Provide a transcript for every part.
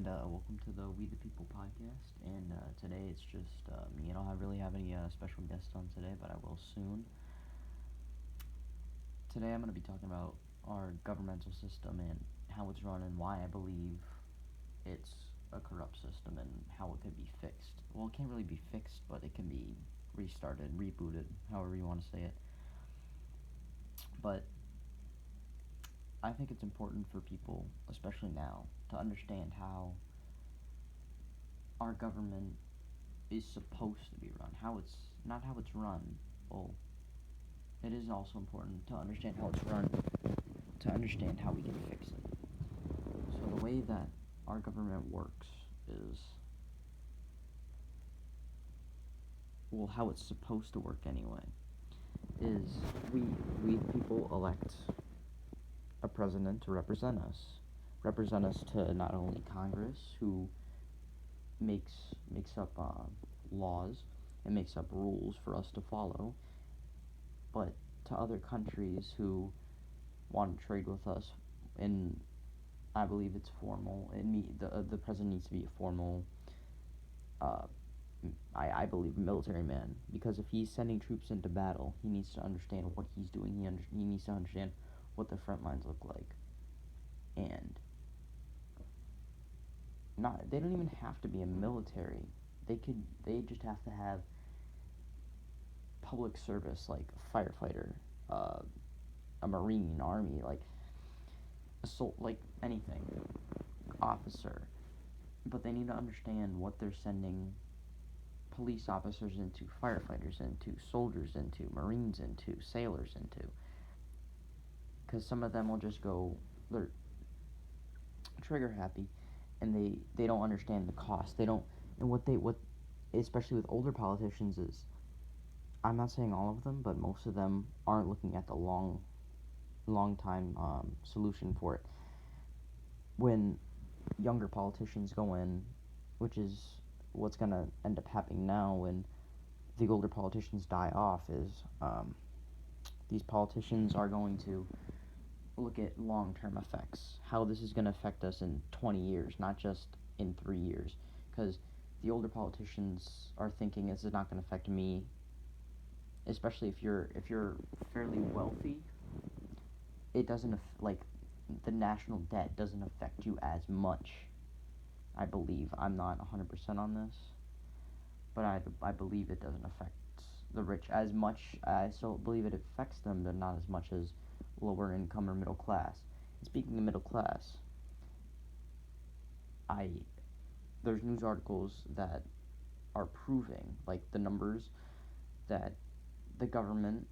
and welcome to the We the People podcast. And today it's just me. I don't really have any special guests on today, but I will soon. Today I'm going to be talking about our governmental system and how it's run and why I believe it's a corrupt system and how it could be fixed. Well, it can't really be fixed, but it can be restarted, rebooted, however you want to say it. But I think it's important for people, especially now, to understand how our government is supposed to be run. How it's not how it's run. Well, it is also important to understand how it's run, to understand how we can fix it. So the way that our government works is, well, how it's supposed to work anyway, is we people elect a president to represent us to not only Congress, who makes up laws and makes up rules for us to follow, but to other countries who want to trade with us. And I believe it's formal. The president needs to be a formal. Uh, I believe military man, because if he's sending troops into battle, he needs to understand what he's doing. He needs to understand what the front lines look like, and not they don't even have to be a military. They just have to have public service, like a firefighter, uh, a marine, army, like assault, like anything, officer. But they need to understand what they're sending police officers into, firefighters into, soldiers into, marines into, sailors into. Because some of them will just go, they're trigger happy, and they don't understand the cost. They don't, and what, especially with older politicians, is, I'm not saying all of them, but most of them aren't looking at the long time solution for it. When younger politicians go in, which is what's going to end up happening now when the older politicians die off, is these politicians are going to look at long-term effects, how this is going to affect us in 20 years, not just in 3 years, because the older politicians are thinking this is not going to affect me, especially if you're fairly wealthy. It doesn't like the national debt doesn't affect you as much. I believe, I'm not 100% on this, but I believe it doesn't affect the rich as much. I still believe it affects them, but not as much as lower income or middle class. And speaking of middle class, I there's news articles that are proving, like, the numbers, that the government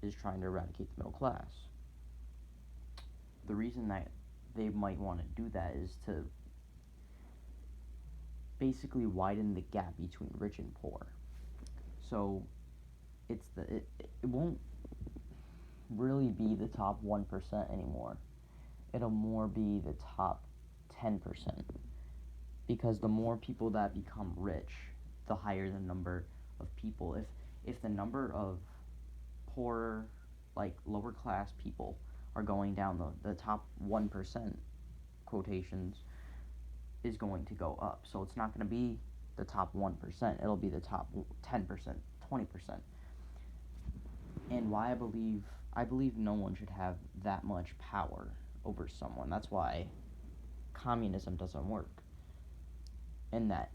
is trying to eradicate the middle class. The reason that they might want to do that is to basically widen the gap between rich and poor. So it won't really be the top 1% anymore. It'll more be the top 10%, because the more people that become rich, the higher the number of people. If the number of poor, like lower class people, are going down, the top 1%, quotations, is going to go up. So it's not going to be the top 1%, it'll be the top 10%, 20%. And why I believe no one should have that much power over someone. That's why communism doesn't work. And that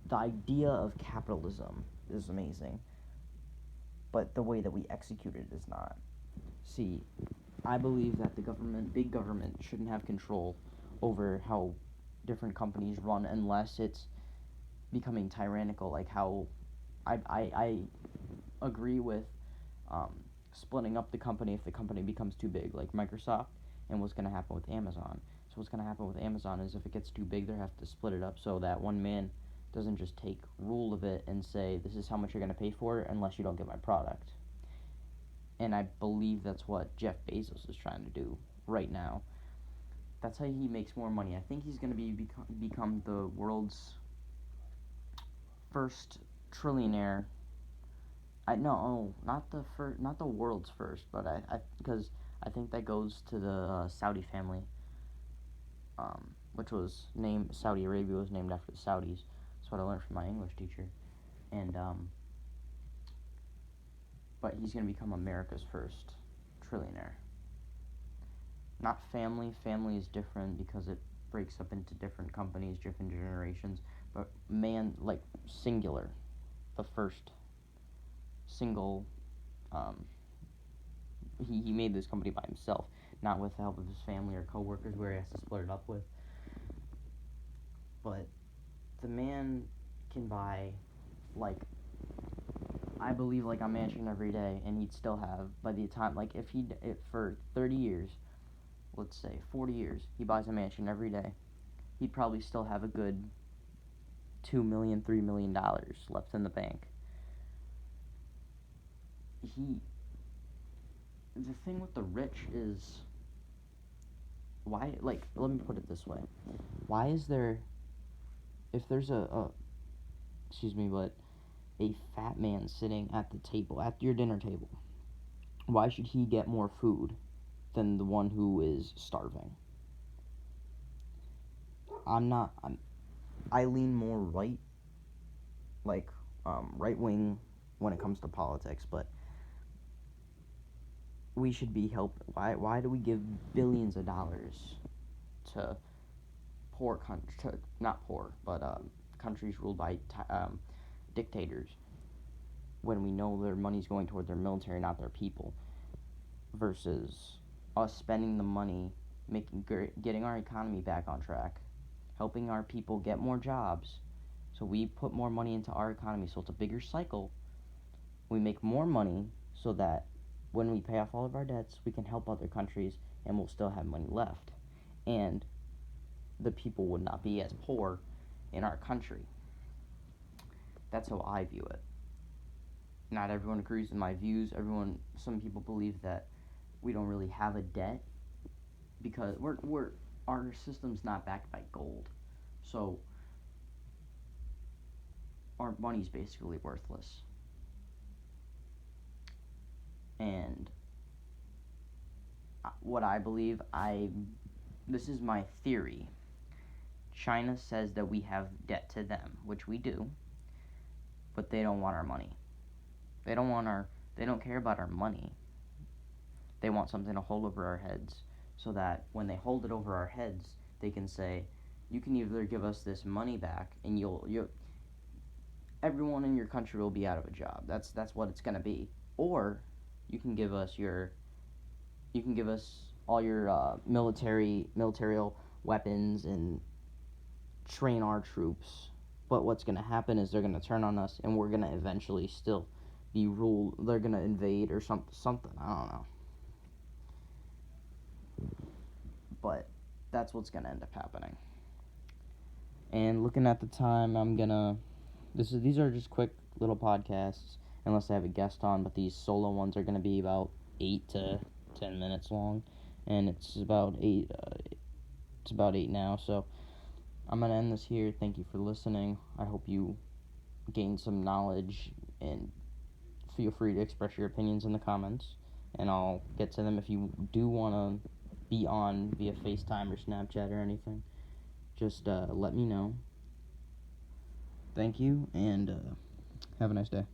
the idea of capitalism is amazing, but the way that we execute it is not. See, I believe that the government, big government, shouldn't have control over how different companies run unless it's becoming tyrannical, like how I agree with um, splitting up the company if the company becomes too big, like Microsoft, and what's going to happen with Amazon. So what's going to happen with Amazon is, if it gets too big, they have to split it up so that one man doesn't just take rule of it and say, this is how much you're going to pay for it unless you don't get my product. And I believe that's what Jeff Bezos is trying to do right now. That's how he makes more money. I think he's going to become the world's first trillionaire. I no, oh, not the world's first, but because I think that goes to the Saudi family, which was named Saudi Arabia was named after the Saudis. That's what I learned from my English teacher. And but he's gonna become America's first trillionaire. Not family. Family is different because it breaks up into different companies, different generations. But man, like singular, the first single. He made this company by himself, not with the help of his family or coworkers, where he has to split it up with. But the man can buy, like, I believe, like, a mansion every day, and he'd still have, by the time, like, if for 30 years, let's say 40 years, he buys a mansion every day, he'd probably still have a good $2 million, $3 million left in the bank. The thing with the rich is, why, like, let me put it this way. Why is there, if there's but a fat man sitting at the table, at your dinner table, why should he get more food than the one who is starving? I lean more right, like, right wing when it comes to politics, but we should be helped. Why do we give billions of dollars to poor countries, not poor, but countries ruled by dictators, when we know their money's going toward their military, not their people, versus us spending the money, getting our economy back on track, helping our people get more jobs, so we put more money into our economy, so it's a bigger cycle. We make more money so that when we pay off all of our debts, we can help other countries, and we'll still have money left, and the people would not be as poor in our country. That's how I view it. Not everyone agrees with my views. Some people believe that we don't really have a debt because our system's not backed by gold, so our money's basically worthless. And what I believe, this is my theory. China says that we have debt to them, which we do, but they don't want our money. They don't care about our money. They want something to hold over our heads, so that when they hold it over our heads, they can say, you can either give us this money back, and everyone in your country will be out of a job. That's what it's gonna be. Or you can give us all your military weapons and train our troops. But what's gonna happen is they're gonna turn on us, and we're gonna eventually still be ruled. They're gonna invade or something. I don't know. But that's what's gonna end up happening. And looking at the time, these are just quick little podcasts, unless I have a guest on, but these solo ones are gonna be about 8 to 10 minutes long, and it's about 8 now, so I'm gonna end this here. Thank you for listening. I hope you gained some knowledge, and feel free to express your opinions in the comments, and I'll get to them. If you do want to be on via FaceTime or Snapchat or anything, just let me know. Thank you, and have a nice day.